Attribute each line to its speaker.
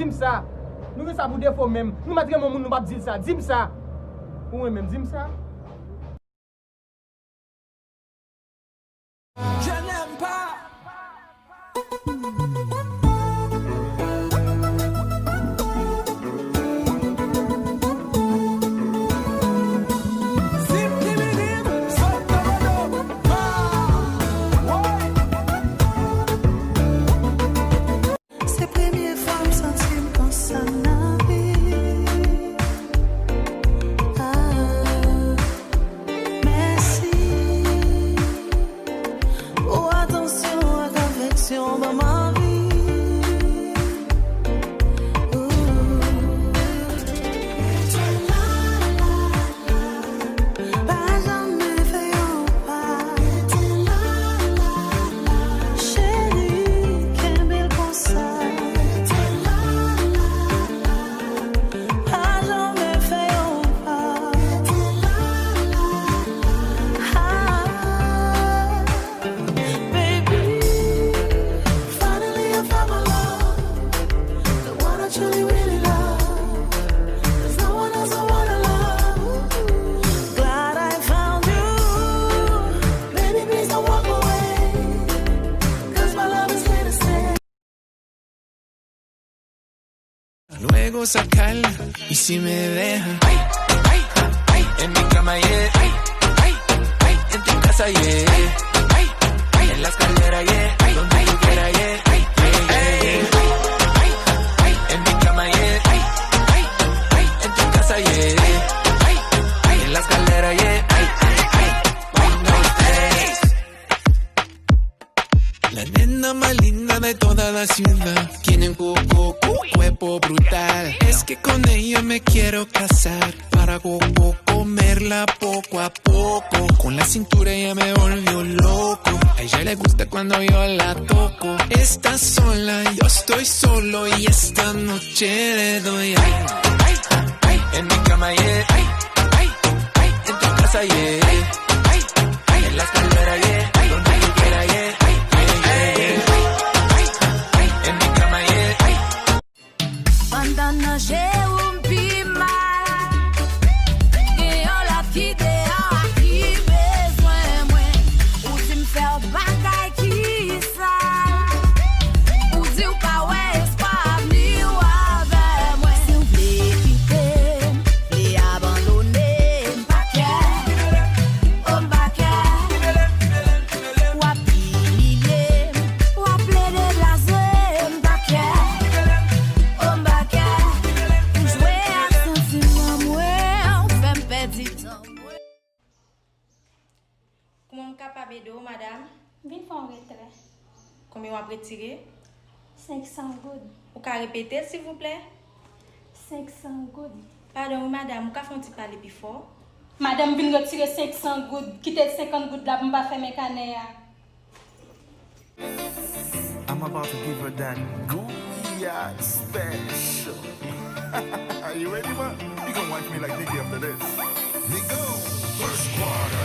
Speaker 1: dis-moi ça. Nous que ça pour défaut même. Nous pas dire mon monde nous pas dire ça. Dis-moi ça. Ou même dis-moi ça.
Speaker 2: Je n'aime pas.
Speaker 3: Luego sacarla y si me deja en mi cama en tu casa en la escalera donde tú quieras en mi cama en tu casa en la escalera la nena más linda de toda la ciudad tiene un cuerpo brutal. Es que con ella me quiero casar para comerla poco a poco. Con la cintura ella me volvió loco. A ella le gusta cuando yo la toco. Está sola, yo estoy solo y esta noche le doy en mi cama en tu casa en la escalera donde tú quieras
Speaker 4: Bandana j'ai un pima et on la quitte à qui besoin moi ou si me faire bagaille qui ça ou si ou pas ouais c'est pas venir avec moi si on veut quitter les abandonner on ou à pilier ou à plaider blaser
Speaker 5: Comment capable de madame?
Speaker 6: Vin font retrait.
Speaker 5: Combien on retiré?
Speaker 6: 500 good.
Speaker 5: Vous pouvez répéter s'il vous plaît?
Speaker 6: 500 good.
Speaker 5: Pardon madame, vous pouvez parler plus fort?
Speaker 6: Madame vin retirer 500 good. Quitter 50 good là pour pas faire mes canets.
Speaker 2: I'm about to give her that Gouillard special. Are you ready, man? You gonna watch me like Nicky after this. Nico, first quarter.